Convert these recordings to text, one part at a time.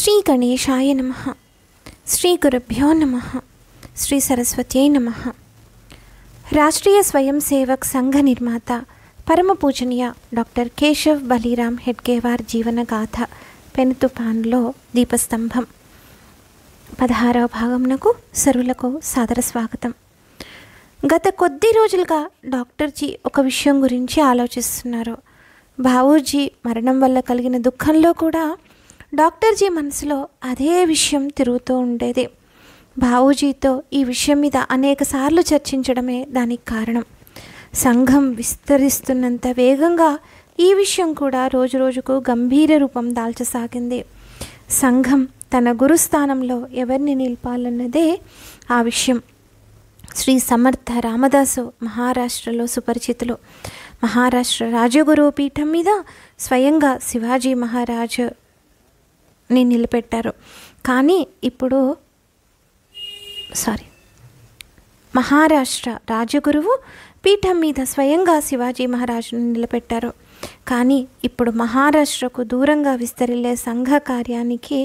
శ్రీ గణేశాయ నమః. శ్రీ గురుభ్యో నమః. శ్రీ సరస్వత్యై నమః. రాష్ట్రీయ స్వయం సేవక్ సంఘ నిర్మాత పరమ పూజనీయ డాక్టర్ కేశవ్ బలీరామ్ హెడ్గేవార్ జీవనగాథ పెనుతుపాన్లో దీపస్తంభం 16వ భాగమునకు సర్వులకు సాదర స్వాగతం. గత కొద్ది రోజులుగా డాక్టర్జీ ఒక విషయం గురించి ఆలోచిస్తున్నారు. బాబూజీ మరణం వల్ల కలిగిన దుఃఖంలో కూడా డాక్టర్జీ మనసులో అదే విషయం తిరుగుతూ ఉండేది. బాబూజీతో ఈ విషయం మీద అనేకసార్లు చర్చించడమే దానికి కారణం. సంఘం విస్తరిస్తున్నంత వేగంగా ఈ విషయం కూడా రోజురోజుకు గంభీర రూపం దాల్చసాగింది. సంఘం తన గురుస్థానంలో ఎవరిని నిలపాలన్నదే ఆ విషయం. శ్రీ సమర్థ రామదాసు మహారాష్ట్రలో సుపరిచితులు. మహారాష్ట్ర రాజగురువు పీఠం మీద స్వయంగా శివాజీ మహారాజుని నిలబెట్టారు. కానీ ఇప్పుడు మహారాష్ట్ర రాజగురువు పీఠం మీద స్వయంగా శివాజీ మహారాజుని నిలబెట్టారు. కానీ ఇప్పుడు మహారాష్ట్రకు దూరంగా విస్తరిల్లే సంఘ కార్యానికి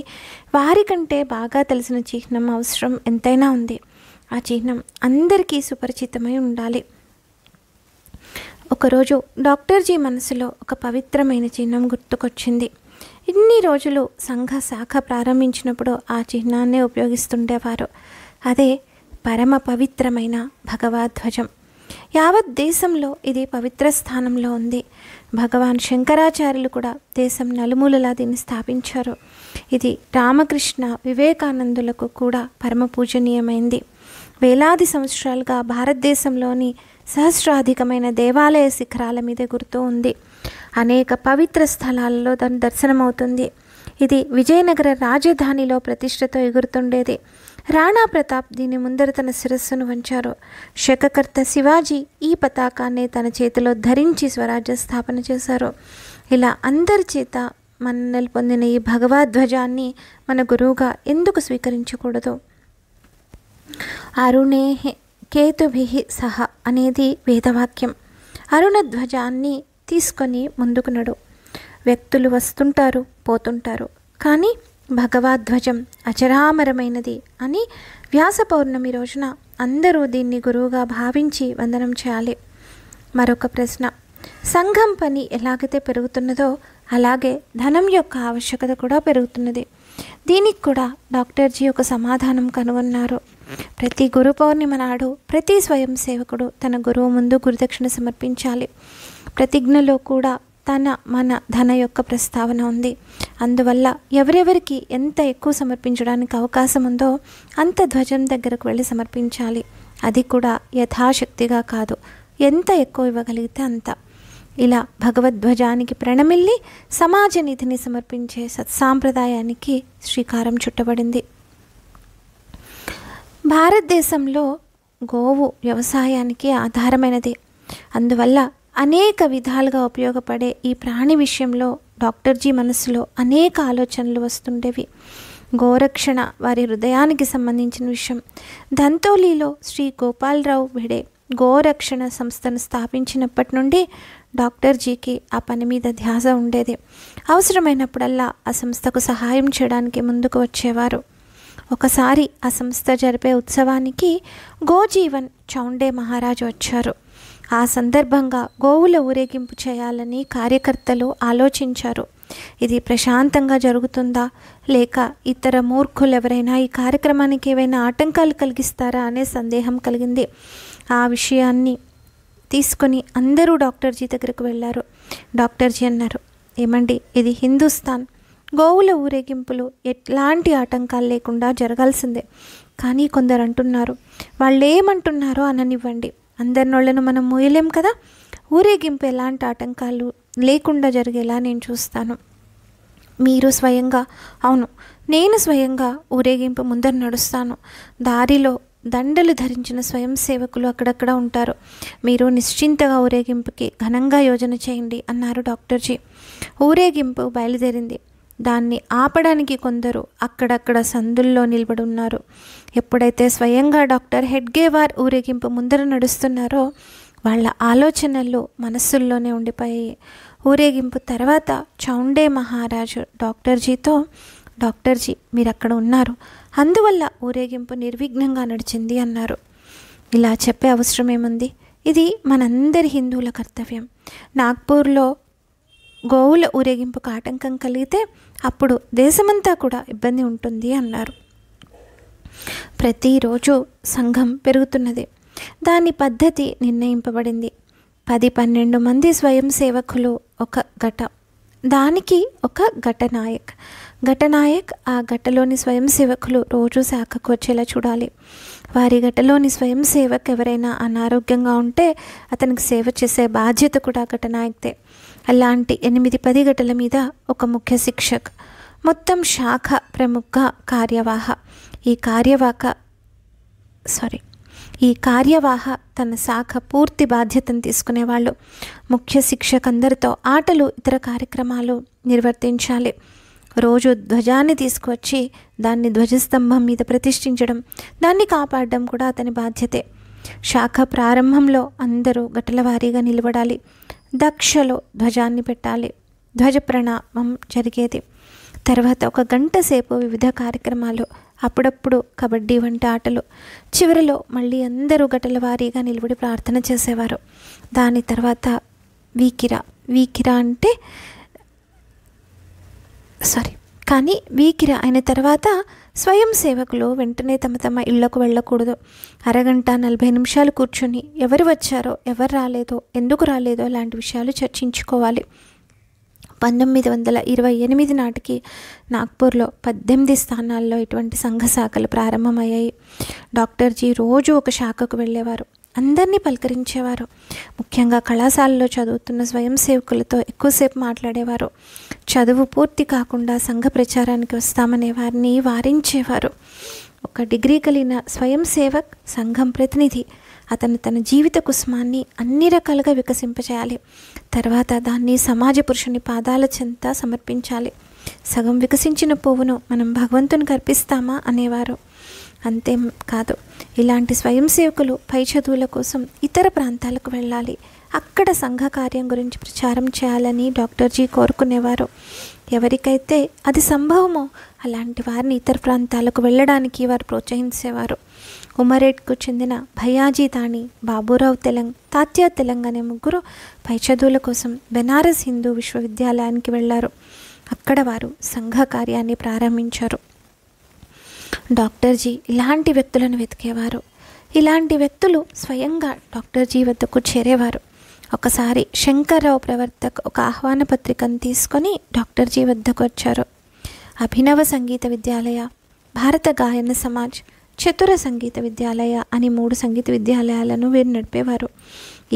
వారికంటే బాగా తెలిసిన చిహ్నం అవసరం ఎంతైనా ఉంది. ఆ చిహ్నం అందరికీ సుపరిచితమై ఉండాలి. ఒకరోజు డాక్టర్జీ మనసులో ఒక పవిత్రమైన చిహ్నం గుర్తుకొచ్చింది. ఇన్ని రోజులు సంఘ శాఖ ప్రారంభించినప్పుడు ఆ చిహ్నాన్నే ఉపయోగిస్తుండేవారు. అదే పరమ పవిత్రమైన భగవద్ధ్వజం. యావత్ దేశంలో ఇది పవిత్ర స్థానంలో ఉంది. భగవాన్ శంకరాచార్యులు కూడా దేశం నలుమూలలా దీన్ని స్థాపించారు. ఇది రామకృష్ణ వివేకానందులకు కూడా పరమ పూజనీయమైంది. వేలాది సంవత్సరాలుగా భారతదేశంలోని సహస్రాధికమైన దేవాలయ శిఖరాల మీద గుర్తు ఉంది. అనేక పవిత్ర స్థలాలలో దాని దర్శనమవుతుంది. ఇది విజయనగర రాజధానిలో ప్రతిష్టతో ఎగురుతుండేది. రాణా ప్రతాప్ దీని ముందర తన శిరస్సును వంచారు. శకకర్త శివాజీ ఈ పతాకాన్ని తన చేతిలో ధరించి స్వరాజ్య స్థాపన చేశారు. ఇలా అందరి చేత మన్ననలు పొందిన ఈ భగవద్ధ్వజాన్ని మన గురువుగా ఎందుకు స్వీకరించకూడదు? అరుణే కేతుభిః సహ అనేది వేదవాక్యం. అరుణధ్వజాన్ని తీసుకొని ముందుకు నడు. వ్యక్తులు వస్తుంటారు, పోతుంటారు, కానీ భగవద్ధ్వజం అజరామరమైనది అని వ్యాస పౌర్ణమి రోజున అందరూ దీన్ని గురువుగా భావించి వందనం చేయాలి. మరొక ప్రశ్న, సంఘం పని ఎలాగైతే పెరుగుతున్నదో అలాగే ధనం యొక్క ఆవశ్యకత కూడా పెరుగుతున్నది. దీనికి కూడా డాక్టర్జీ ఒక సమాధానం కనుగొన్నారు. ప్రతి గురు పౌర్ణిమ నాడు ప్రతి స్వయం సేవకుడు తన గురువు ముందు గురుదక్షిణ సమర్పించాలి. ప్రతిజ్ఞలో కూడా మన ధన యొక్క ప్రస్తావన ఉంది. అందువల్ల ఎవరెవరికి ఎంత ఎక్కువ సమర్పించడానికి అవకాశం ఉందో అంత ధ్వజం దగ్గరకు వెళ్ళి సమర్పించాలి. అది కూడా యథాశక్తిగా కాదు, ఎంత ఎక్కువ ఇవ్వగలిగితే అంత. ఇలా భగవద్ధ్వజానికి ప్రణమిల్లి సమాజ నిధిని సమర్పించే సత్సాంప్రదాయానికి శ్రీకారం చుట్టబడింది. భారతదేశంలో గోవు వ్యవసాయానికి ఆధారమైనది. అందువల్ల అనేక విధాలుగా ఉపయోగపడే ఈ ప్రాణి విషయంలో డాక్టర్జీ మనసులో అనేక ఆలోచనలు వస్తుండేవి. గోరక్షణ వారి హృదయానికి సంబంధించిన విషయం. దంతోలీలో శ్రీ గోపాలరావు భిడే గోరక్షణ సంస్థను స్థాపించినప్పటి నుండి డాక్టర్జీకి ఆ పని మీద ధ్యాస ఉండేది. అవసరమైనప్పుడల్లా ఆ సంస్థకు సహాయం చేయడానికి ముందుకు వచ్చేవారు. ఒకసారి ఆ సంస్థ జరిపే ఉత్సవానికి గోజీవన్ చౌండే మహారాజు వచ్చారు. ఆ సందర్భంగా గోవుల ఊరేగింపు చేయాలని కార్యకర్తలు ఆలోచించారు. ఇది ప్రశాంతంగా జరుగుతుందా, లేక ఇతర మూర్ఖులు ఎవరైనా ఈ కార్యక్రమానికి ఏవైనా ఆటంకాలు కలిగిస్తారా అనే సందేహం కలిగింది. ఆ విషయాన్ని తీసుకొని అందరూ డాక్టర్జీ దగ్గరకు వెళ్ళారు. డాక్టర్జీ అన్నారు, ఏమండి, ఇది హిందుస్థాన్. గోవుల ఊరేగింపులు ఎట్లాంటి ఆటంకాలు లేకుండా జరగాల్సిందే. కానీ కొందరు అంటున్నారు, వాళ్ళు ఏమంటున్నారో అననివ్వండి, అందరినోళ్ళను మనం మోయలేం కదా. ఊరేగింపు ఎలాంటి ఆటంకాలు లేకుండా జరిగేలా నేను చూస్తాను. మీరు స్వయంగా, అవును నేను స్వయంగా ఊరేగింపు ముందర నడుస్తాను. దారిలో దండలు ధరించిన స్వయం సేవకులు అక్కడక్కడ ఉంటారు. మీరు నిశ్చింతగా ఊరేగింపుకి ఘనంగా యోజన చేయండి అన్నారు డాక్టర్జీ. ఊరేగింపు బయలుదేరింది. దాన్ని ఆపడానికి కొందరు అక్కడక్కడ సందుల్లో నిలబడి ఉన్నారు. ఎప్పుడైతే స్వయంగా డాక్టర్ హెడ్గేవార్ ఊరేగింపు ముందర నడుస్తున్నారో వాళ్ళ ఆలోచనలు మనస్సుల్లోనే ఉండిపోయాయి. ఊరేగింపు తర్వాత చౌండే మహారాజు డాక్టర్జీతో, డాక్టర్జీ మీరు అక్కడ ఉన్నారు, అందువల్ల ఊరేగింపు నిర్విఘ్నంగా నడిచింది అన్నారు. ఇలా చెప్పే అవసరం ఏముంది? ఇది మనందరి హిందువుల కర్తవ్యం. నాగ్పూర్లో గోవుల ఊరేగింపుకు ఆటంకం కలిగితే అప్పుడు దేశమంతా కూడా ఇబ్బంది ఉంటుంది అన్నారు. ప్రతిరోజు సంఘం పెరుగుతున్నది. దాని పద్ధతి నిర్ణయింపబడింది. 10-12 మంది స్వయం సేవకులు ఒక గట, దానికి ఒక ఘటనాయక్ ఆ గట్టలోని స్వయం సేవకులు రోజు శాఖకు వచ్చేలా చూడాలి. వారి గట్టలోని స్వయం సేవక్ ఎవరైనా అనారోగ్యంగా ఉంటే అతనికి సేవ చేసే బాధ్యత కూడా ఘటనాయక్తే. అలాంటి 8-10 గట్టల మీద ఒక ముఖ్య శిక్షక్, మొత్తం శాఖ ప్రముఖ కార్యవాహ. ఈ కార్యవాహ తన శాఖ పూర్తి బాధ్యతను తీసుకునేవాళ్ళు. ముఖ్య శిక్షక్ అందరితో ఆటలు, ఇతర కార్యక్రమాలు నిర్వర్తించాలి. రోజు ధ్వజాన్ని తీసుకువచ్చి దాన్ని ధ్వజస్తంభం మీద ప్రతిష్ఠించడం, దాన్ని కాపాడడం కూడా అతని బాధ్యతే. శాఖ ప్రారంభంలో అందరూ గట్టల వారీగా నిలబడాలి. దక్షలో ధ్వజాన్ని పెట్టాలి. ధ్వజ ప్రణామం జరిగేది. తర్వాత 1 గంట సేపు వివిధ కార్యక్రమాలు, అప్పుడప్పుడు కబడ్డీ వంటి ఆటలు. చివరిలో మళ్ళీ అందరూ గట్టల వారీగా నిలబడి ప్రార్థన చేసేవారు. దాని తర్వాత వీకిర అయిన తర్వాత స్వయం సేవకులు వెంటనే తమ ఇళ్లకు వెళ్ళకూడదు. అరగంట 40 నిమిషాలు కూర్చొని ఎవరు వచ్చారో, ఎవరు రాలేదో, ఎందుకు రాలేదో లాంటి విషయాలు చర్చించుకోవాలి. 1928 నాటికి నాగ్పూర్లో 18 స్థానాల్లో ఇటువంటి సంఘ శాఖలు ప్రారంభమయ్యాయి. డాక్టర్జీ రోజు ఒక శాఖకు వెళ్ళేవారు. అందరినీ పలకరించేవారు. ముఖ్యంగా కళాశాలలో చదువుతున్న స్వయం సేవకులతో ఎక్కువసేపు మాట్లాడేవారు. చదువు పూర్తి కాకుండా సంఘ ప్రచారానికి వస్తామనే వారిని వారించేవారు. ఒక డిగ్రీ కలిగిన స్వయం సేవక్, సంఘం ప్రతినిధి, అతను తన జీవిత కుసుమాన్ని అన్ని రకాలుగా వికసింపచేయాలి. తర్వాత దాన్ని సమాజ పురుషుని పాదాల చెంత సమర్పించాలి. సగం వికసించిన పువ్వును మనం భగవంతునికి అర్పిస్తామా అనేవారు. అంతేం కాదు, ఇలాంటి స్వయం సేవకులు పై చదువుల కోసం ఇతర ప్రాంతాలకు వెళ్ళాలి. అక్కడ సంఘ కార్యం గురించి ప్రచారం చేయాలని డాక్టర్జీ కోరుకునేవారు. ఎవరికైతే అది సంభవమో అలాంటి వారిని ఇతర ప్రాంతాలకు వెళ్ళడానికి వారు ప్రోత్సహించేవారు. ఉమరేడ్కు చెందిన భయాజీ తాణి, బాబురావు తాత్యా తెలంగ్ అనే 3 పై చదువుల కోసం బెనారస్ హిందూ విశ్వవిద్యాలయానికి వెళ్ళారు. అక్కడ వారు సంఘ కార్యాన్ని ప్రారంభించారు. డాక్టర్జీ ఇలాంటి వ్యక్తులను వెతికేవారు. ఇలాంటి వ్యక్తులు స్వయంగా డాక్టర్జీ వద్దకు చేరేవారు. ఒకసారి శంకర్రావు ప్రవర్తక్ ఒక ఆహ్వాన పత్రికను తీసుకొని డాక్టర్జీ వద్దకు వచ్చారు. అభినవ సంగీత విద్యాలయ, భారత గాయన సమాజ్, చతుర సంగీత విద్యాలయ అని 3 సంగీత విద్యాలయాలను వీరు నడిపేవారు.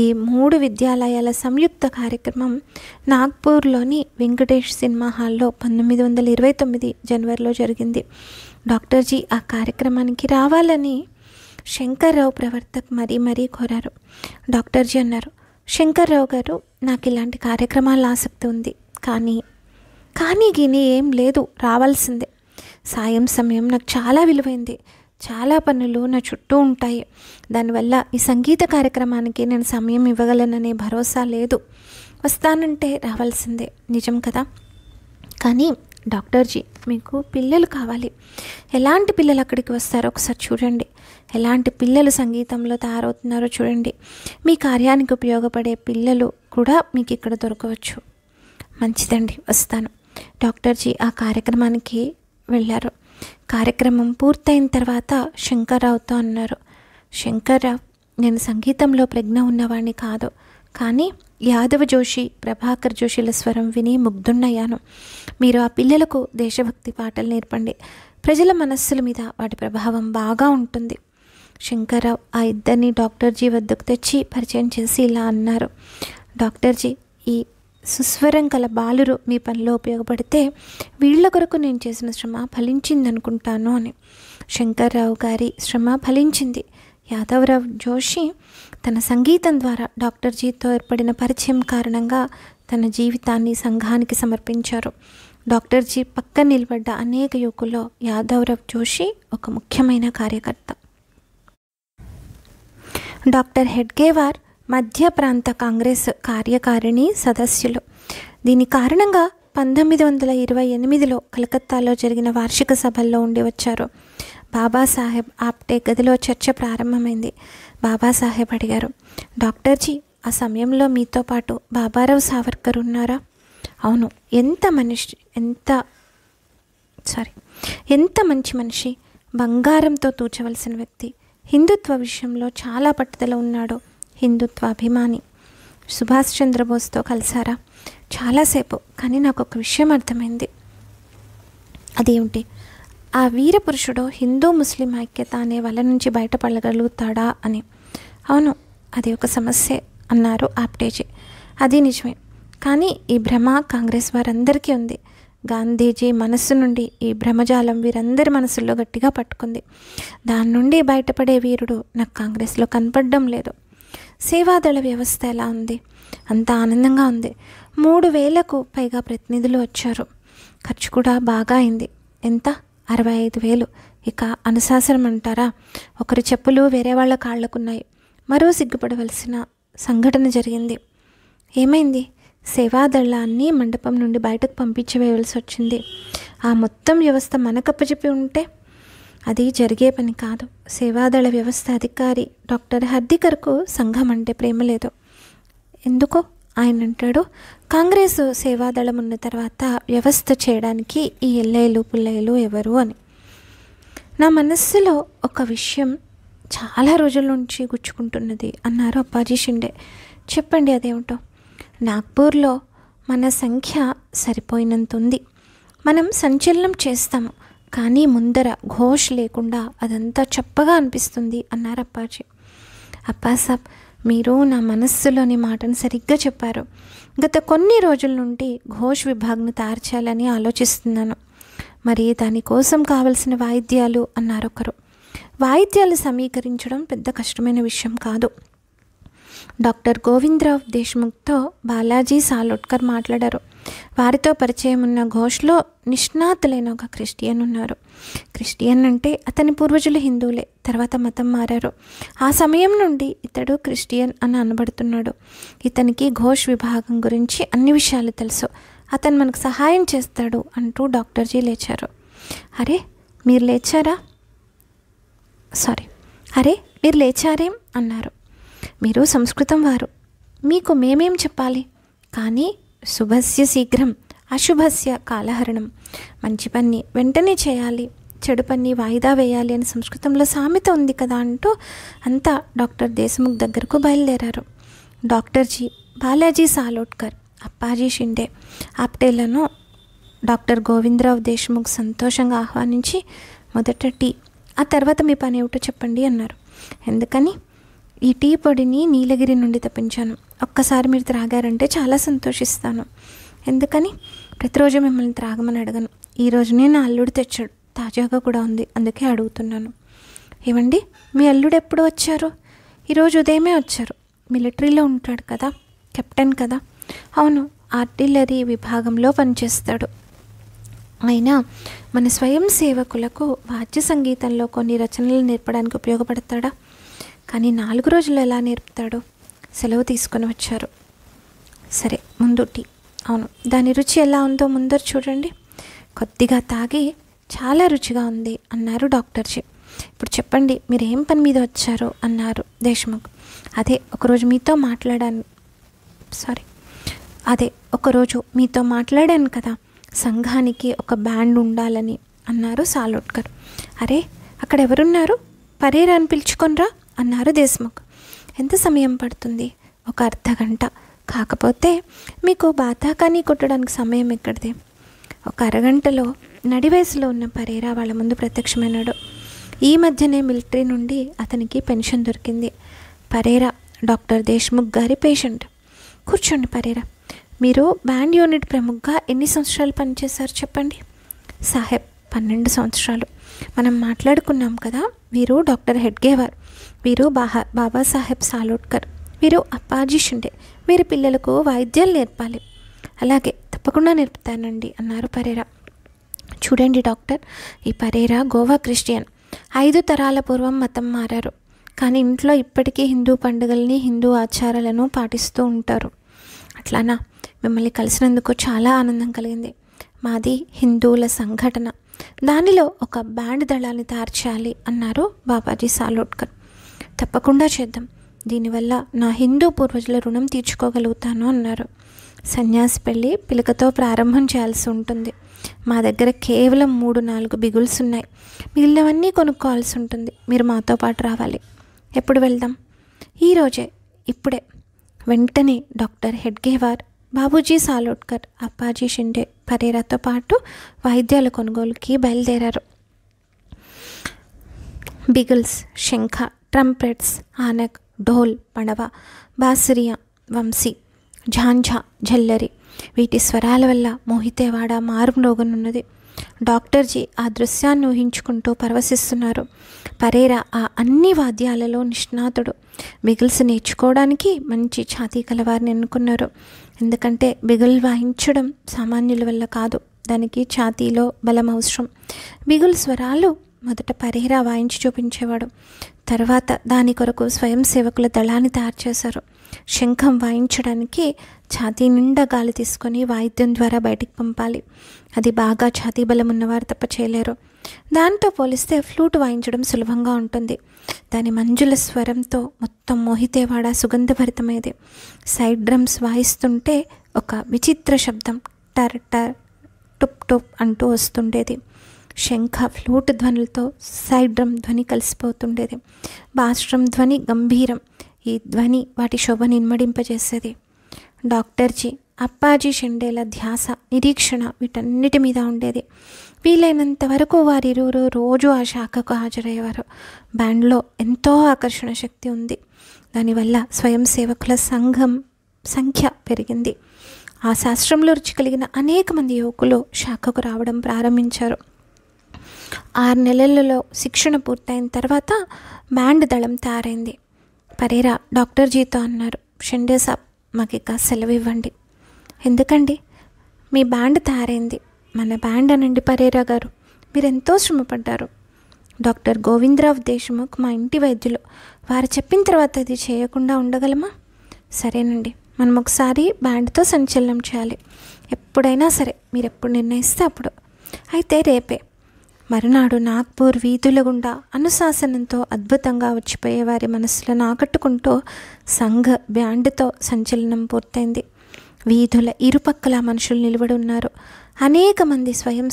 ఈ 3 విద్యాలయాల సంయుక్త కార్యక్రమం నాగ్పూర్లోని వెంకటేష్ సినిమా హాల్లో 1929 జనవరిలో జరిగింది. డాక్టర్జీ ఆ కార్యక్రమానికి రావాలని శంకర్రావు ప్రవర్తక్ మరీ కోరారు. డాక్టర్జీ అన్నారు, శంకర్రావు గారు, నాకు ఇలాంటి కార్యక్రమాల ఆసక్తి ఉంది, కానీ గిని ఏం లేదు, రావాల్సిందే. సాయం సమయం నాకు చాలా విలువైంది. చాలా పనులు నా చుట్టూ ఉంటాయి. దానివల్ల ఈ సంగీత కార్యక్రమానికి నేను సమయం ఇవ్వగలననే భరోసా లేదు. వస్తానంటే రావాల్సిందే, నిజం కదా? కానీ డాక్టర్జీ, మీకు పిల్లలు కావాలి. ఎలాంటి పిల్లలు అక్కడికి వస్తారో ఒకసారి చూడండి. ఎలాంటి పిల్లలు సంగీతంలో తయారవుతున్నారో చూడండి. మీ కార్యానికి ఉపయోగపడే పిల్లలు కూడా మీకు ఇక్కడ దొరకవచ్చు. మంచిదండి, వస్తాను. డాక్టర్జీ ఆ కార్యక్రమానికి వెళ్ళారు. కార్యక్రమం పూర్తయిన తర్వాత శంకర్రావుతో అన్నారు, శంకర్రావు, నేను సంగీతంలో ప్రజ్ఞ ఉన్నవాడిని కాదు, కానీ యాదవ జోషి, ప్రభాకర్ జోషిల స్వరం విని ముగ్ధున్నయ్యాను. మీరు ఆ పిల్లలకు దేశభక్తి పాటలు నేర్పండి. ప్రజల మనస్సుల మీద వాటి ప్రభావం బాగా ఉంటుంది. శంకర్రావు ఆ ఇద్దరిని డాక్టర్జీ వద్దకు తెచ్చి పరిచయం చేసి ఇలా అన్నారు, డాక్టర్జీ, ఈ సుస్వరం కల బాలురు మీ పనిలో ఉపయోగపడితే వీళ్ళ కొరకు నేను చేసిన శ్రమ ఫలించిందనుకుంటాను అని. శంకర్రావు గారి శ్రమ ఫలించింది. యాదవరావు జోషి తన సంగీతం ద్వారా డాక్టర్జీతో ఏర్పడిన పరిచయం కారణంగా తన జీవితాన్ని సంఘానికి సమర్పించారు. డాక్టర్జీ పక్కన నిలబడ్డ అనేక యువకుల్లో యాదవరావు జోషి ఒక ముఖ్యమైన కార్యకర్త. డాక్టర్ హెడ్గేవార్ మధ్య ప్రాంత కాంగ్రెస్ కార్యకారిణి సదస్యులు. దీని కారణంగా 1928లో కలకత్తాలో జరిగిన వార్షిక సభల్లో ఉండి వచ్చారు. బాబాసాహెబ్ ఆప్టే గదిలో చర్చ ప్రారంభమైంది. బాబాసాహెబ్ అడిగారు, డాక్టర్జీ, ఆ సమయంలో మీతో పాటు బాబారావు సావర్కర్ ఉన్నారా? అవును. ఎంత మంచి మనిషి, బంగారంతో తూచవలసిన వ్యక్తి. హిందుత్వ విషయంలో చాలా పట్టుదల ఉన్నాడు. హిందుత్వ అభిమాని. సుభాష్ చంద్రబోస్తో కలిశారా? చాలాసేపు. కానీ నాకు ఒక విషయం అర్థమైంది. అదేమిటి? ఆ వీర పురుషుడు హిందూ ముస్లిం ఐక్యత అనే వల నుంచి బయటపడగలుగుతాడా అని. అవును, అది ఒక సమస్య అన్నారు ఆప్టేజీ. అది నిజమే. కానీ ఈ భ్రమ కాంగ్రెస్ వారందరికీ ఉంది. గాంధీజీ మనస్సు నుండి ఈ భ్రమజాలం వీరందరి మనసుల్లో గట్టిగా పట్టుకుంది. దాని నుండి బయటపడే వీరుడు నాకు కాంగ్రెస్లో కనపడడం లేదు. సేవాదళ వ్యవస్థ ఎలా ఉంది? అంత ఆనందంగా ఉంది. 3,000కు పైగా ప్రతినిధులు వచ్చారు. ఖర్చు కూడా బాగా అయింది. ఎంత? 65,000. ఇక అనుశాసనం అంటారా? ఒకరి చెప్పులు వేరే వాళ్ళ కాళ్ళకున్నాయి. మరో సిగ్గుపడవలసిన సంఘటన జరిగింది. ఏమైంది? సేవాదళాన్ని మండపం నుండి బయటకు పంపించివేయవలసి వచ్చింది. ఆ మొత్తం వ్యవస్థ మనకప్పచెప్పి ఉంటే అది జరిగే పని కాదు. సేవాదళ వ్యవస్థ అధికారి డాక్టర్ హర్దికర్కు సంఘం అంటే ప్రేమ లేదు. ఎందుకో? ఆయన అంటాడు, కాంగ్రెస్ సేవాదళం ఉన్న తర్వాత వ్యవస్థ చేయడానికి ఈ ఎల్లయ్యలు పుల్లయ్యలు ఎవరు అని. నా మనస్సులో ఒక విషయం చాలా రోజుల నుంచి గుచ్చుకుంటున్నది అన్నారు అప్పాజీ షిండే. చెప్పండి, అదేమిటో? నాగ్పూర్లో మన సంఖ్య సరిపోయినంత ఉంది. మనం సంచలనం చేస్తాము, కానీ ముందర ఘోష్ లేకుండా అదంతా చప్పగా అనిపిస్తుంది అన్నారు అప్పాజీ. అప్పాసాబ్, మీరు నా మనస్సులోని మాటను సరిగ్గా చెప్పారు. గత కొన్ని రోజుల నుండి ఘోష్ విభాగ్ను తయారు చేయాలని ఆలోచిస్తున్నాను. మరి దానికోసం కావలసిన వాయిద్యాలు అన్నారు ఒకరు. వాయిద్యాలు సమీకరించడం పెద్ద కష్టమైన విషయం కాదు. డాక్టర్ గోవిందరావ్ దేశ్ముఖ్తో బాలాజీ సాలోట్కర్ మాట్లాడారు. వారితో పరిచయం ఉన్న ఘోష్లో నిష్ణాతులైన ఒక క్రిస్టియన్ ఉన్నారు. క్రిస్టియన్ అంటే అతని పూర్వజులు హిందువులే, తర్వాత మతం మారారు. ఆ సమయం నుండి ఇతడు క్రిస్టియన్ అని అనబడుతున్నాడు. ఇతనికి ఘోష్ విభాగం గురించి అన్ని విషయాలు తెలుసు. అతను మనకు సహాయం చేస్తాడు అంటూ డాక్టర్జీ లేచారు. అరే మీరు లేచారేం అన్నారు. మీరు సంస్కృతం వారు, మీకు మేమేం చెప్పాలి? కానీ శుభస్య శీఘ్రం అశుభస్య కాలహరణం. మంచి పని వెంటనే చేయాలి, చెడు పని వాయిదా వేయాలి అని సంస్కృతంలో సామెత ఉంది కదా అంటూ అంతా డాక్టర్ దేశ్ముఖ్ దగ్గరకు బయలుదేరారు. డాక్టర్జీ, బాలాజీ సాలోట్కర్, అప్పాజీ షిండే, ఆప్టేలను డాక్టర్ గోవిందరావ్ దేశ్ముఖ్ సంతోషంగా ఆహ్వానించి మొదట టీ, ఆ తర్వాత మీ పని ఏమిటో చెప్పండి అన్నారు. ఎందుకని? ఈ టీ పొడిని నీలగిరి నుండి తెప్పించాను. ఒక్కసారి మీరు త్రాగారంటే చాలా సంతోషిస్తాను. ఎందుకని? ప్రతిరోజు మిమ్మల్ని త్రాగమని అడగను. ఈరోజునే నా అల్లుడు తెచ్చాడు, తాజాగా కూడా ఉంది, అందుకే అడుగుతున్నాను. ఏమండి, మీ అల్లుడు ఎప్పుడు వచ్చారు? ఈరోజు ఉదయమే వచ్చారు. మిలిటరీలో ఉంటాడు కదా, కెప్టెన్ కదా? అవును, ఆర్టిల్లరీ విభాగంలో పనిచేస్తాడు. అయినా మన స్వయం సేవకులకు వాద్య సంగీతంలో కొన్ని రచనలు నేర్పడానికి ఉపయోగపడతాడా? కానీ 4 రోజులు ఎలా నేర్పుతాడు? సెలవు తీసుకొని వచ్చారు. సరే, ముందు టీ. అవును, దాని రుచి ఎలా ఉందో ముందర చూడండి. కొద్దిగా తాగి చాలా రుచిగా ఉంది అన్నారు డాక్టర్జీ. ఇప్పుడు చెప్పండి, మీరు ఏం పని మీద వచ్చారు అన్నారు దేశ్ముఖ్. ఒకరోజు మీతో మాట్లాడాను కదా, సంఘానికి ఒక బ్యాండ్ ఉండాలని అన్నారు సాలోట్కర్. అరే, అక్కడ ఎవరున్నారు? పరేరాని పిలుచుకొనిరా అన్నారు దేశ్ముఖ్. ఎంత సమయం పడుతుంది? ఒక అర్ధగంట. కాకపోతే మీకు బాతాకానీ కొట్టడానికి సమయం ఎక్కడిది? ఒక అరగంటలో నడి వయసులో ఉన్న పరేరా వాళ్ళ ముందు ప్రత్యక్షమైనాడు. ఈ మధ్యనే మిలిటరీ నుండి అతనికి పెన్షన్ దొరికింది. పరేరా డాక్టర్ దేశ్ముఖ్ గారి పేషెంట్. కూర్చోండి పరేరా. మీరు బ్యాండ్ యూనిట్ ప్రముఖగా ఎన్ని సంవత్సరాలు పనిచేశారు చెప్పండి? సాహెబ్, 12 సంవత్సరాలు. మనం మాట్లాడుకున్నాం కదా, వీరు డాక్టర్ హెడ్గేవార్, వీరు బాబాసాహెబ్ సాలోట్కర్, వీరు అప్పాజీ షిండే. వీరి పిల్లలకు వాయిద్యాలు నేర్పాలి. అలాగే, తప్పకుండా నేర్పుతానండి అన్నారు పరేరా. చూడండి డాక్టర్, ఈ పరేరా గోవా క్రిస్టియన్. 5 తరాల పూర్వం మతం మారారు. కానీ ఇంట్లో ఇప్పటికీ హిందూ పండుగల్ని, హిందూ ఆచారాలను పాటిస్తూ ఉంటారు. అట్లానా, మిమ్మల్ని కలిసినందుకు చాలా ఆనందం కలిగింది. మాది హిందువుల సంఘటన, దానిలో ఒక బ్యాండ్ దళాన్ని తయారు చేయాలి అన్నారు బాబాజీ సాలోట్కర్. తప్పకుండా చేద్దాం, దీనివల్ల నా హిందూ పూర్వజుల రుణం తీర్చుకోగలుగుతాను అన్నారు. సన్యాసి పెళ్ళి పిలకతో ప్రారంభం చేయాల్సి ఉంటుంది. మా దగ్గర కేవలం 3-4 బిగుల్స్ ఉన్నాయి, మిగిలినవన్నీ కొనుక్కోవాల్సి ఉంటుంది. మీరు మాతో పాటు రావాలి. ఎప్పుడు వెళ్దాం? ఈరోజే, ఇప్పుడే. వెంటనే డాక్టర్ హెడ్గేవార్, బాబూజీ సాలోట్కర్, అప్పాజీ షిండే, పరేరాతో పాటు వాయిద్యాల కొనుగోలుకి బయలుదేరారు. బిగుల్స్, శంఖ, ట్రంపెట్స్, ఆనక్, ఢోల్, పడవ, బాసిరియా, వంశీ, ఝాంఝా, ఝల్లరి, వీటి స్వరాల వల్ల మోహితేవాడ మారుమ్రోగనున్నది. డాక్టర్జీ ఆ దృశ్యాన్ని ఊహించుకుంటూ పరవశిస్తున్నారు. పరేరా ఆ అన్ని వాద్యాలలో నిష్ణాతుడు. బిగుల్స్ నేర్చుకోవడానికి మంచి ఛాతీ కలవారిని ఎన్నుకున్నారు. ఎందుకంటే బిగుల్ వాయించడం సామాన్యుల వల్ల కాదు, దానికి ఛాతీలో బలం అవసరం. బిగుల్ స్వరాలు మొదట పరేరా వాయించి చూపించేవాడు. తర్వాత దాని కొరకు స్వయం సేవకుల దళాన్ని తయారు చేశారు. శంఖం వాయించడానికి ఛాతీ నిండా గాలి తీసుకొని వాయిద్యం ద్వారా బయటికి పంపాలి. అది బాగా ఛాతీ బలం ఉన్నవారు తప్ప చేయలేరు. దాంతో పోలిస్తే ఫ్లూట్ వాయించడం సులభంగా ఉంటుంది. దాని మంజుల స్వరంతో మొత్తం మోహితేవాడ సుగంధభరితమైంది. సైడ్ డ్రమ్స్ వాయిస్తుంటే ఒక విచిత్ర శబ్దం టర్ టర్ టుప్ టుప్ అంటూ వస్తుండేది. శంఖ, ఫ్లూట్ ధ్వనులతో సైడ్ డ్రమ్ ధ్వని కలిసిపోతుండేది. బాస్ డ్రమ్ ధ్వని గంభీరం. ఈ ధ్వని వాటి శోభను ఇన్మడింపజేసేది. డాక్టర్జీ, అప్పాజీ షిండేల ధ్యాస, నిరీక్షణ వీటన్నిటి మీద ఉండేది. వీలైనంత వరకు వారిరువురు రోజు ఆ శాఖకు హాజరయ్యేవారు. బ్యాండ్లో ఎంతో ఆకర్షణ శక్తి ఉంది. దానివల్ల స్వయం సేవకుల సంఖ్య పెరిగింది. ఆ శాస్త్రంలో రుచి కలిగిన అనేక మంది యువకులు శాఖకు రావడం ప్రారంభించారు. 6 నెలలలో శిక్షణ పూర్తయిన తర్వాత బ్యాండ్ దళం తయారైంది. పరేరా డాక్టర్జీతో అన్నారు, షిండే సాబ్, మాకిక సెలవు ఇవ్వండి. ఎందుకండి? మీ బ్యాండ్ తయారైంది. మన బ్యాండ్ అనండి పరేరా గారు, మీరెంతో శ్రమపడ్డారు. డాక్టర్ గోవిందరావ్ దేశ్ముఖ్ మా ఇంటి వైద్యులు, వారు చెప్పిన తర్వాత ఇది చేయకుండా ఉండగలమా? సరేనండి, మనం ఒకసారి బ్యాండ్తో సంచలనం చేయాలి. ఎప్పుడైనా సరే, మీరు ఎప్పుడు నిర్ణయిస్తే అప్పుడు. అయితే రేపే. మరునాడు నాగ్పూర్ వీధుల గుండా అనుశాసనంతో అద్భుతంగా వచ్చిపోయే వారి మనసులను ఆకట్టుకుంటూ సంఘ బ్యాండ్తో సంచలనం పూర్తయింది. వీధుల ఇరుపక్కల మనుషులు నిలబడి ఉన్నారు. అనేక మంది స్వయం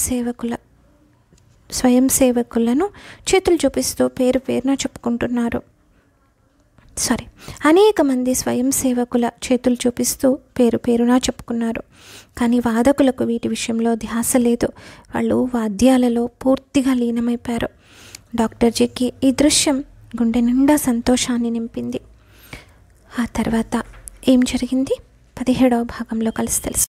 సేవకులను చేతులు చూపిస్తూ పేరున చెప్పుకుంటున్నారు. అనేక మంది స్వయం సేవకుల చేతులు చూపిస్తూ పేరున చెప్పుకున్నారు. కానీ వాదకులకు వీటి విషయంలో ధ్యాస లేదు. వాళ్ళు వాద్యాలలో పూర్తిగా లీనమైపోయారు. డాక్టర్జీకి ఈ దృశ్యం గుండె నిండా సంతోషాన్ని నింపింది. ఆ తర్వాత ఏం జరిగింది 17వ భాగంలో కలిసి తెలుసు.